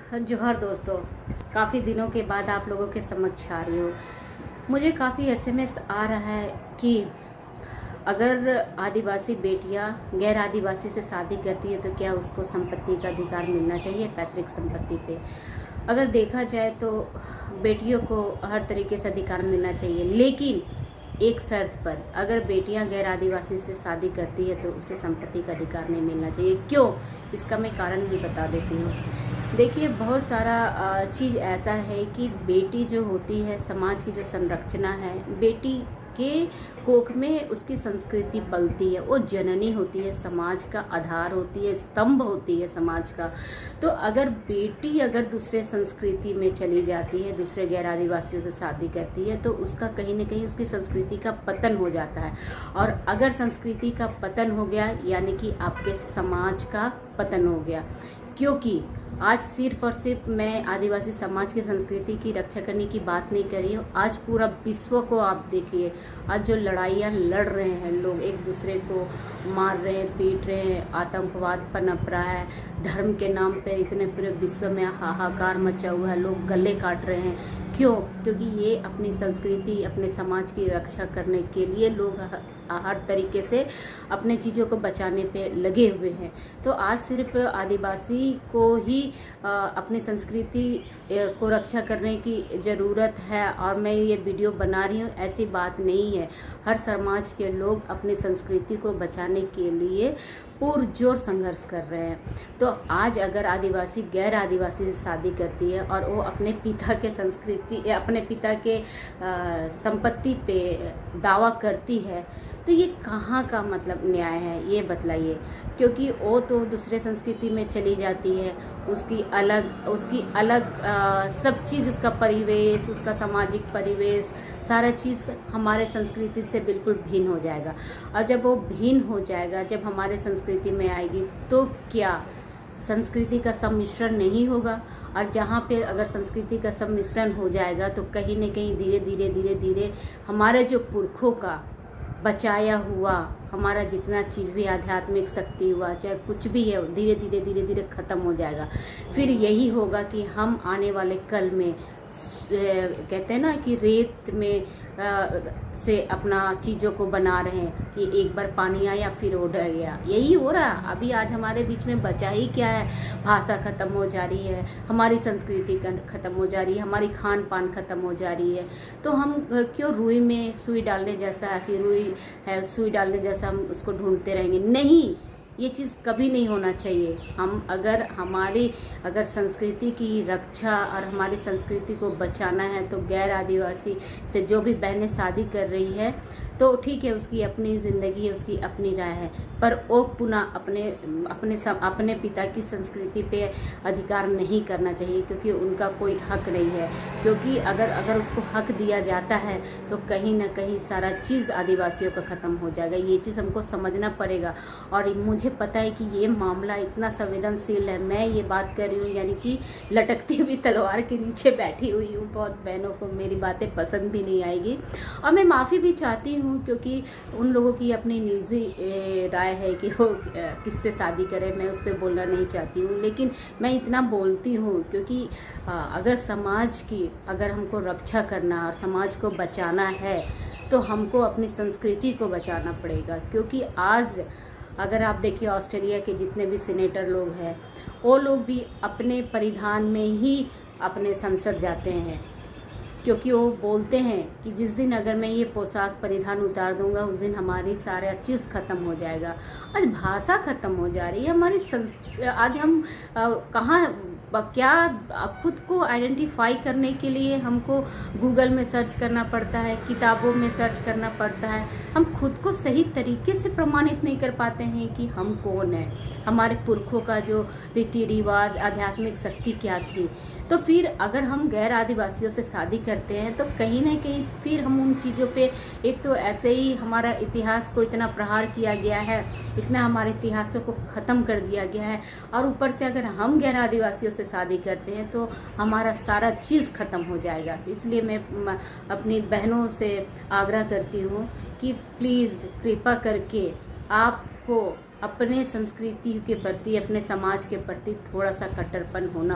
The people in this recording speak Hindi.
जोहर दोस्तों, काफ़ी दिनों के बाद आप लोगों के समक्ष आ रही हूँ। मुझे काफ़ी एसएमएस आ रहा है कि अगर आदिवासी बेटियाँ गैर आदिवासी से शादी करती है तो क्या उसको संपत्ति का अधिकार मिलना चाहिए, पैतृक संपत्ति पे। अगर देखा जाए तो बेटियों को हर तरीके से अधिकार मिलना चाहिए, लेकिन एक शर्त पर, अगर बेटियां गैर आदिवासी से शादी करती है तो उसे संपत्ति का अधिकार नहीं मिलना चाहिए। क्यों? इसका मैं कारण भी बता देती हूँ। देखिए, बहुत सारा चीज़ ऐसा है कि बेटी जो होती है, समाज की जो संरचना है, बेटी के कोख में उसकी संस्कृति पलती है। वो जननी होती है, समाज का आधार होती है, स्तंभ होती है समाज का। तो अगर बेटी दूसरे संस्कृति में चली जाती है, दूसरे गैर आदिवासियों से शादी करती है, तो उसका कहीं ना कहीं उसकी संस्कृति का पतन हो जाता है। और अगर संस्कृति का पतन हो गया यानी कि आपके समाज का पतन हो गया। क्योंकि आज सिर्फ और सिर्फ मैं आदिवासी समाज की संस्कृति की रक्षा करने की बात नहीं कर रही हूँ। आज पूरा विश्व को आप देखिए, आज जो लड़ाइयाँ लड़ रहे हैं लोग, एक दूसरे को मार रहे हैं, पीट रहे हैं, आतंकवाद पनप रहा है, धर्म के नाम पे इतने पूरे विश्व में हाहाकार मचा हुआ है, लोग गले काट रहे हैं। क्यों? क्योंकि ये अपनी संस्कृति, अपने समाज की रक्षा करने के लिए लोग हर तरीके से अपने चीज़ों को बचाने पे लगे हुए हैं। तो आज सिर्फ आदिवासी को ही अपनी संस्कृति को रक्षा करने की ज़रूरत है और मैं ये वीडियो बना रही हूँ, ऐसी बात नहीं है। हर समाज के लोग अपनी संस्कृति को बचाने के लिए पुरजोर संघर्ष कर रहे हैं। तो आज अगर आदिवासी गैर आदिवासी से शादी करती है और वो अपने पिता के संस्कृति, अपने पिता के संपत्ति पे दावा करती है, तो ये कहाँ का मतलब न्याय है, ये बतलाइए। क्योंकि वो तो दूसरे संस्कृति में चली जाती है, उसकी अलग सब चीज़, उसका परिवेश, उसका सामाजिक परिवेश, सारा चीज़ हमारे संस्कृति से बिल्कुल भिन्न हो जाएगा। और जब वो भिन्न हो जाएगा, जब हमारे संस्कृति में आएगी, तो क्या संस्कृति का सम्मिश्रण नहीं होगा? और जहाँ पे अगर संस्कृति का सम्मिश्रण हो जाएगा तो कहीं न कहीं धीरे धीरे हमारे जो पुरखों का बचाया हुआ, हमारा जितना चीज़ भी आध्यात्मिक शक्ति हुआ, चाहे कुछ भी है, धीरे धीरे ख़त्म हो जाएगा। फिर यही होगा कि हम आने वाले कल में कहते हैं ना कि रेत में से अपना चीज़ों को बना रहे हैं कि एक बार पानी आया फिर वो ढह गया। यही हो रहा है अभी। आज हमारे बीच में बचा ही क्या है? भाषा ख़त्म हो जा रही है, हमारी संस्कृति ख़त्म हो जा रही है, हमारी खान पान ख़त्म हो जा रही है। तो हम क्यों रुई में सुई डालने जैसा, कि रुई है सुई डालने जैसा हम उसको ढूंढते रहेंगे? नहीं, ये चीज़ कभी नहीं होना चाहिए। हम अगर संस्कृति की रक्षा और हमारी संस्कृति को बचाना है तो गैर आदिवासी से जो भी बहनें शादी कर रही है तो ठीक है, उसकी अपनी ज़िंदगी है, उसकी अपनी राय है, पर वो पुनः अपने पिता की संस्कृति पे अधिकार नहीं करना चाहिए, क्योंकि उनका कोई हक नहीं है। क्योंकि अगर उसको हक दिया जाता है तो कहीं ना कहीं सारा चीज़ आदिवासियों का ख़त्म हो जाएगा। ये चीज़ हमको समझना पड़ेगा। और मुझे पता है कि ये मामला इतना संवेदनशील है। मैं ये बात कर रही हूँ यानी कि लटकती हुई तलवार के नीचे बैठी हुई हूँ। बहुत बहनों को मेरी बातें पसंद भी नहीं आएगी और मैं माफ़ी भी चाहती हूँ, क्योंकि उन लोगों की अपनी निजी राय है कि वो किससे शादी करें, मैं उस पर बोलना नहीं चाहती हूँ। लेकिन मैं इतना बोलती हूँ क्योंकि अगर समाज की हमको रक्षा करना और समाज को बचाना है तो हमको अपनी संस्कृति को बचाना पड़ेगा। क्योंकि आज अगर आप देखिए, ऑस्ट्रेलिया के जितने भी सीनेटर लोग हैं, वो लोग भी अपने परिधान में ही अपने संसद जाते हैं, क्योंकि वो बोलते हैं कि जिस दिन अगर मैं ये पोशाक परिधान उतार दूंगा, उस दिन हमारी सारा चीज़ ख़त्म हो जाएगा। आज भाषा ख़त्म हो जा रही है हमारी। आज हम कहाँ क्या खुद को आइडेंटिफाई करने के लिए हमको गूगल में सर्च करना पड़ता है, किताबों में सर्च करना पड़ता है। हम खुद को सही तरीके से प्रमाणित नहीं कर पाते हैं कि हम कौन हैं, हमारे पुरखों का जो रीति रिवाज, आध्यात्मिक शक्ति क्या थी। तो फिर अगर हम गैर आदिवासियों से शादी करते हैं तो कहीं ना कहीं फिर हम उन चीज़ों पे, एक तो ऐसे ही हमारा इतिहास को इतना प्रहार किया गया है, इतना हमारे इतिहासों को ख़त्म कर दिया गया है, और ऊपर से अगर हम गैर आदिवासियों से शादी करते हैं तो हमारा सारा चीज़ ख़त्म हो जाएगा। तो इसलिए मैं अपनी बहनों से आग्रह करती हूँ कि प्लीज़ कृपा करके आपको अपने संस्कृति के प्रति, अपने समाज के प्रति थोड़ा सा कट्टरपन होना